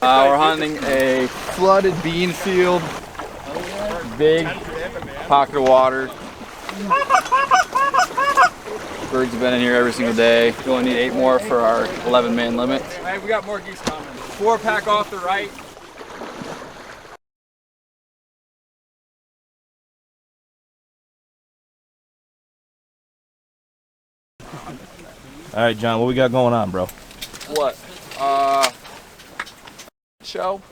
We're hunting a flooded bean field. Big pocket of water. Birds have been in here every single day. We only need 8 more for our 11-man limit. Hey, we got more geese coming. 4-pack off the right. All right, John, what we got going on, bro? What? Show?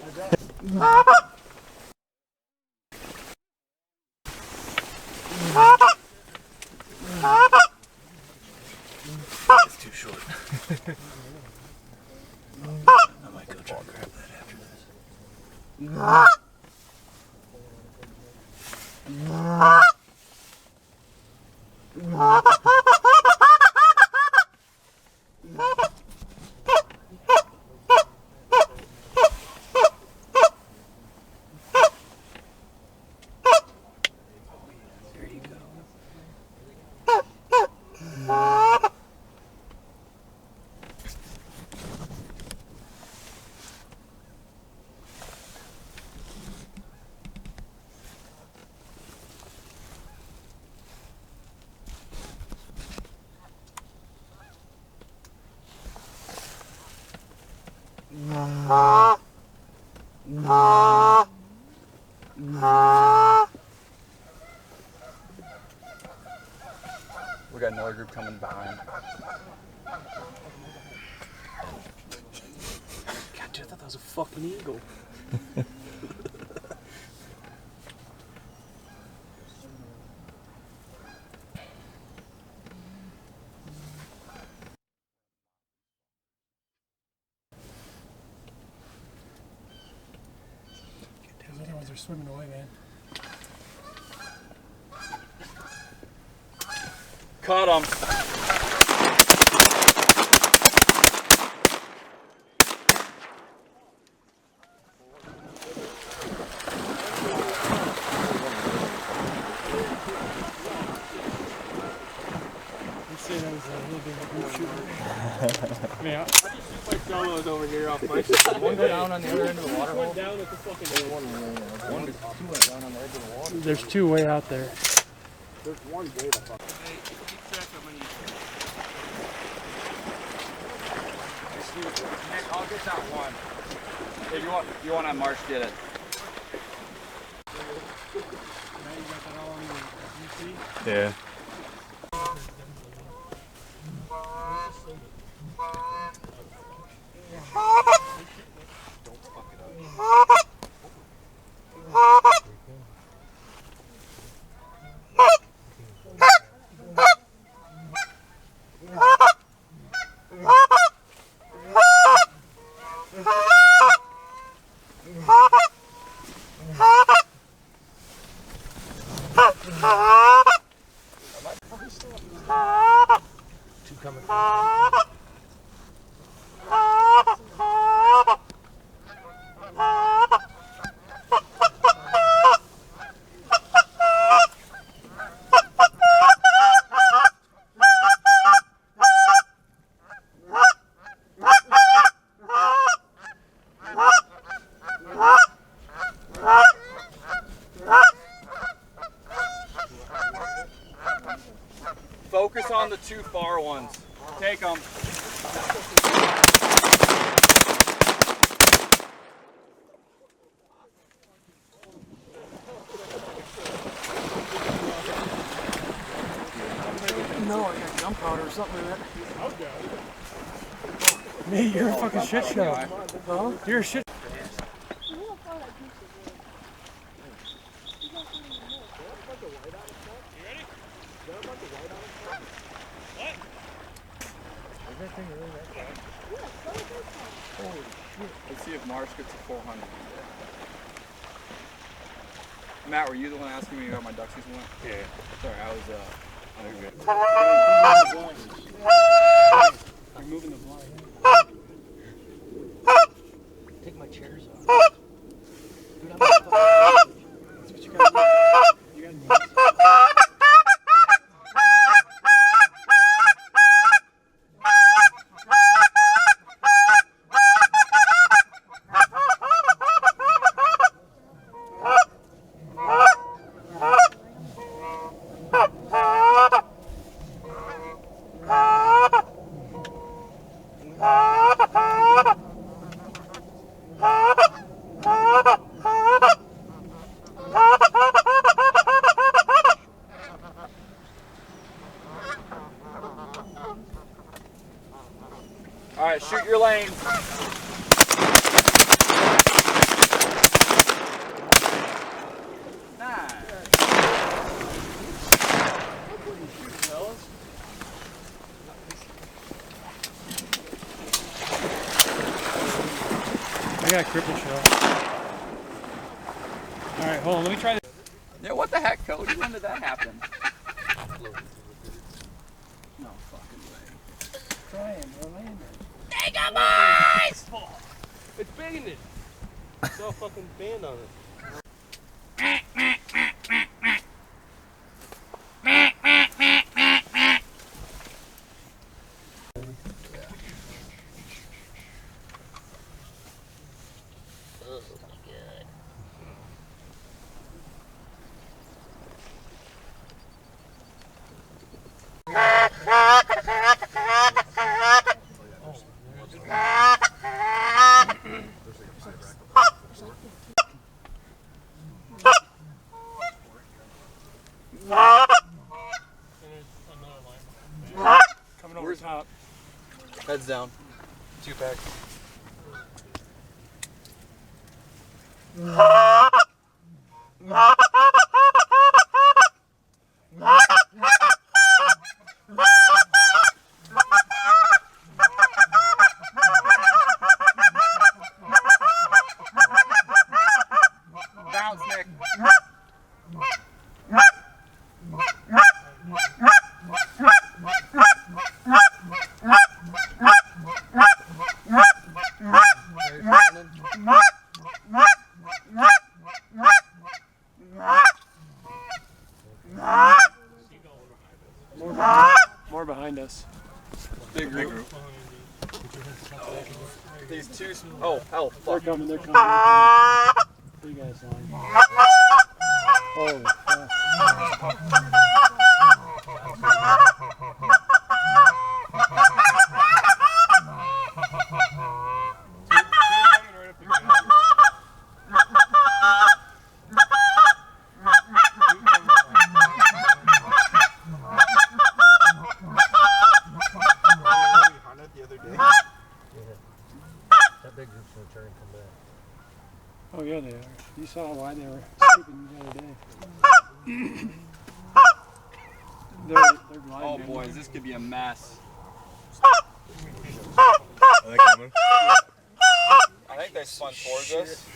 It's too short. I might go try and grab that after this. We got another group coming behind. God, dude, I thought that was a fucking eagle. Those other ones are swimming away, man. Caught him. Say that was a little bit of a group shooter. Man, I just shoot my solos over here off my side. One go down on the other end of the water hole. Down at the fucking One, 2 went down on the edge of the water. There's 2 way out there. There's one way the fuck. Hey, keep track of how many. Nick, I'll get that one. If you want that Marsh, get it. Now you got that all on your UC? Yeah. Don't fuck it up. Two coming. Focus on the 2 far ones. Take them. No, I got jump powder or something like that. Me, you're a fucking shit show. Huh? You're a shit. Let's see if Marsh gets a 400. Matt, were you the one asking me about my duck season? Yeah. Sorry, I was You're moving the blind. Take my chairs off. Dude, I'm that's what you gotta do. You gotta do. cripple shell. Alright, hold on, let me try this. Yeah, what the heck, Cody? When did that happen? No fucking way. Try him, Orlando. Take a boys! It's banging it. It's all fucking band on it. Coming over top. Heads down. 2-pack. Bounce, Nick. More behind us. Big group. These two. Oh, hell. They're Fuck. coming, they're coming. They're coming. Three guys on. Holy fuck. Oh yeah, they are. You saw why they were sleeping the other day. They're blind. Oh, boys, this could be a mess. Are they coming? I think they spun towards us.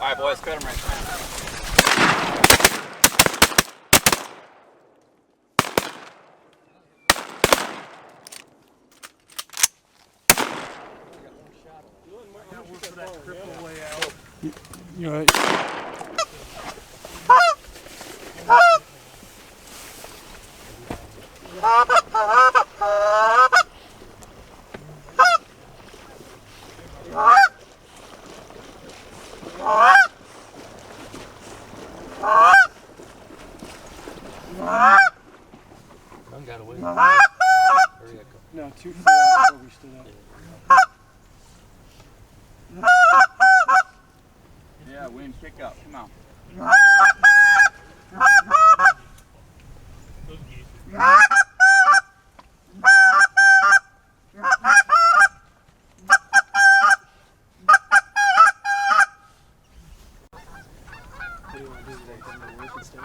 All right, boys, cut them right now. You're right. and kick up. Come on. Those geese. What do you want to do today? Come to work instead?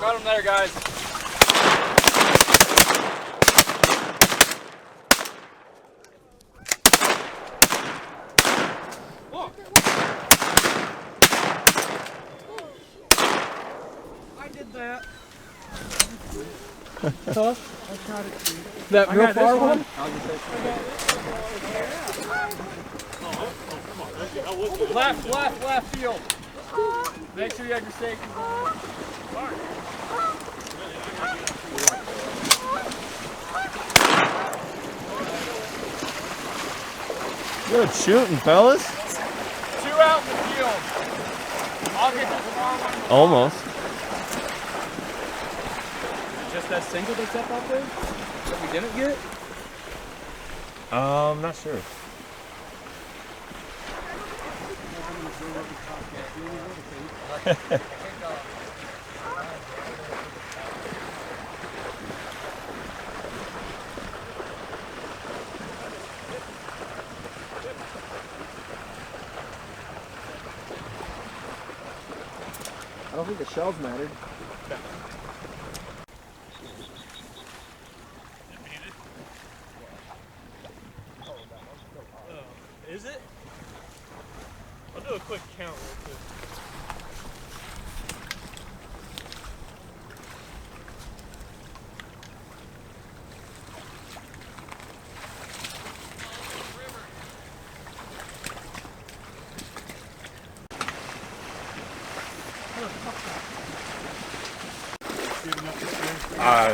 Got him there, guys. I did that. Huh? That real far one? Left field. Make sure you have your safety on. Good shooting, fellas. 2 out in the field. I'll get the far one. Almost. Just that single that's up out there that we didn't get? Not sure. I don't think the shells mattered. Is it? I'll do a quick count real quick.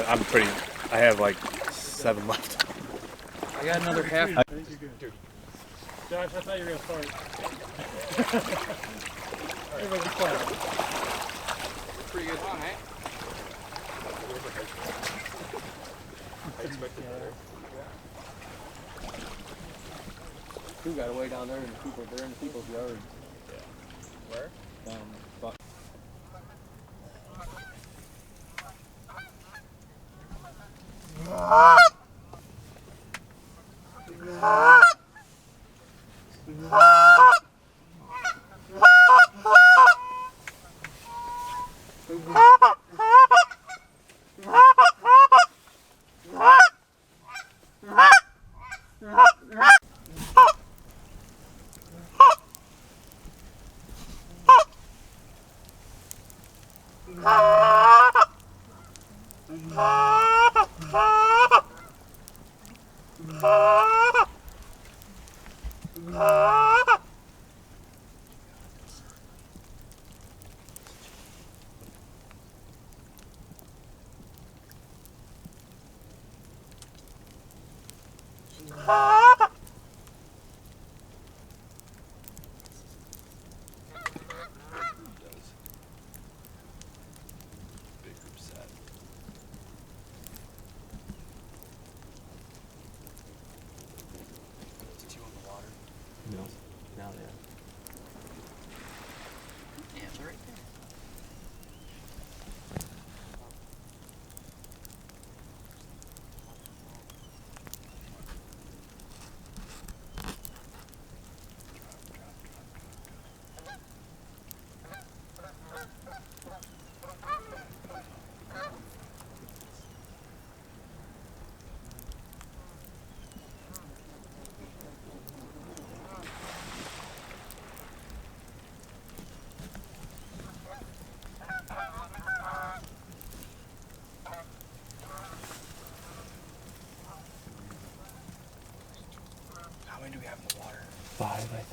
I'm pretty. I have like 7 left. I got another half. I think you're good. Josh, I thought you were going to start. Everybody's quiet. Pretty good one, eh? Two got away down there, and they're in the people's yard. Where? Down, fuck.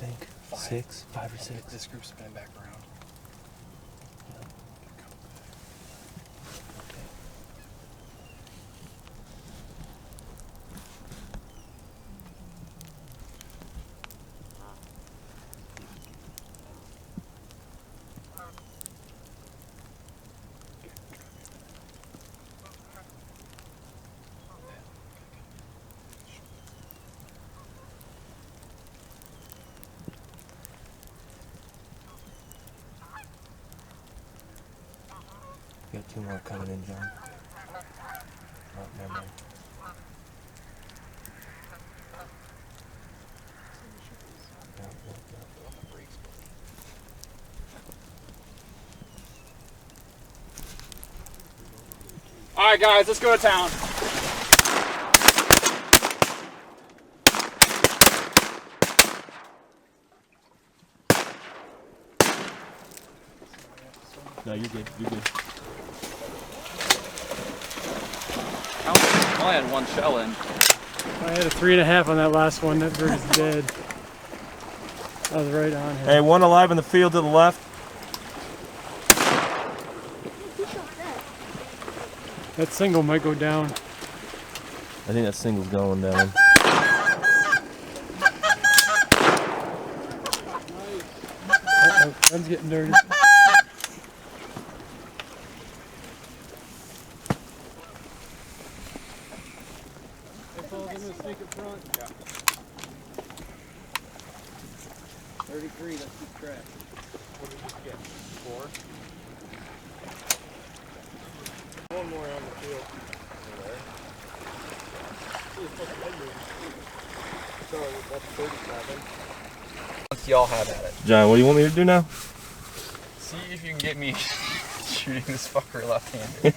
think. 6, 5 or 6. This group's spinning back around. You got 2 more coming in, John. Oh, never mind. No, no, no. All right, guys, let's go to town. No, you're good. You're good. I only had 1 shell in. I had a 3.5 on that last one. That bird is dead. I was right on him. Hey, 1 alive in the field to the left. That single might go down. I think that single's going down. Uh-oh, gun's getting dirty. Yeah. 33, let's keep track. What did you get? 4? One more on the field. So that's 37. Y'all have at it. John, what do you want me to do now? See if you can get me shooting this fucker left-handed.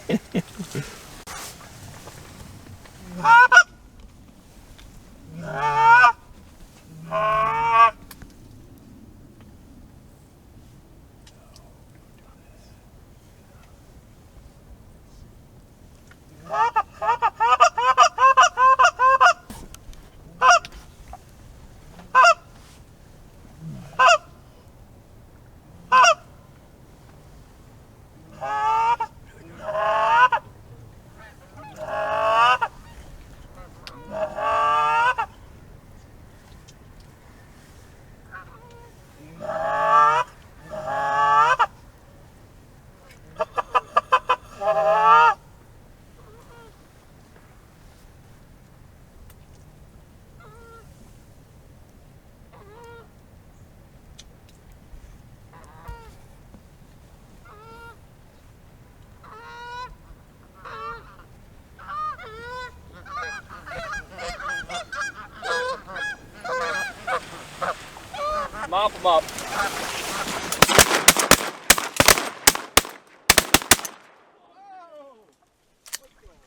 Mop them up.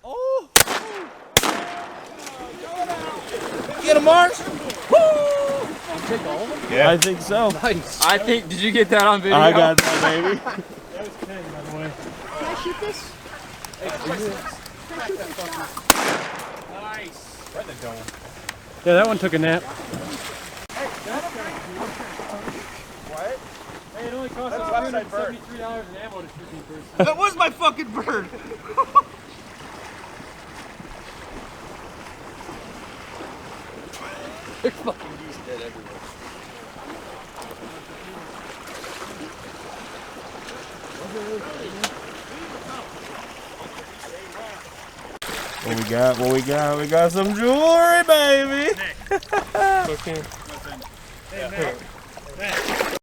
Oh! Get him, March! Woo! Take all of them? Yeah. I think so. Nice. I think, did you get that on video? I got that, baby. That was 10, by the way. Can I shoot this? Can I shoot this? Nice. Right in the dome. Yeah, that one took a nap. What? Hey, it only cost us $173 in ammo to shoot me first. That was my fucking bird. There's fucking geese dead everywhere. What we got? What we got? We got some jewelry, baby. Okay. Hey, Matt. Matt.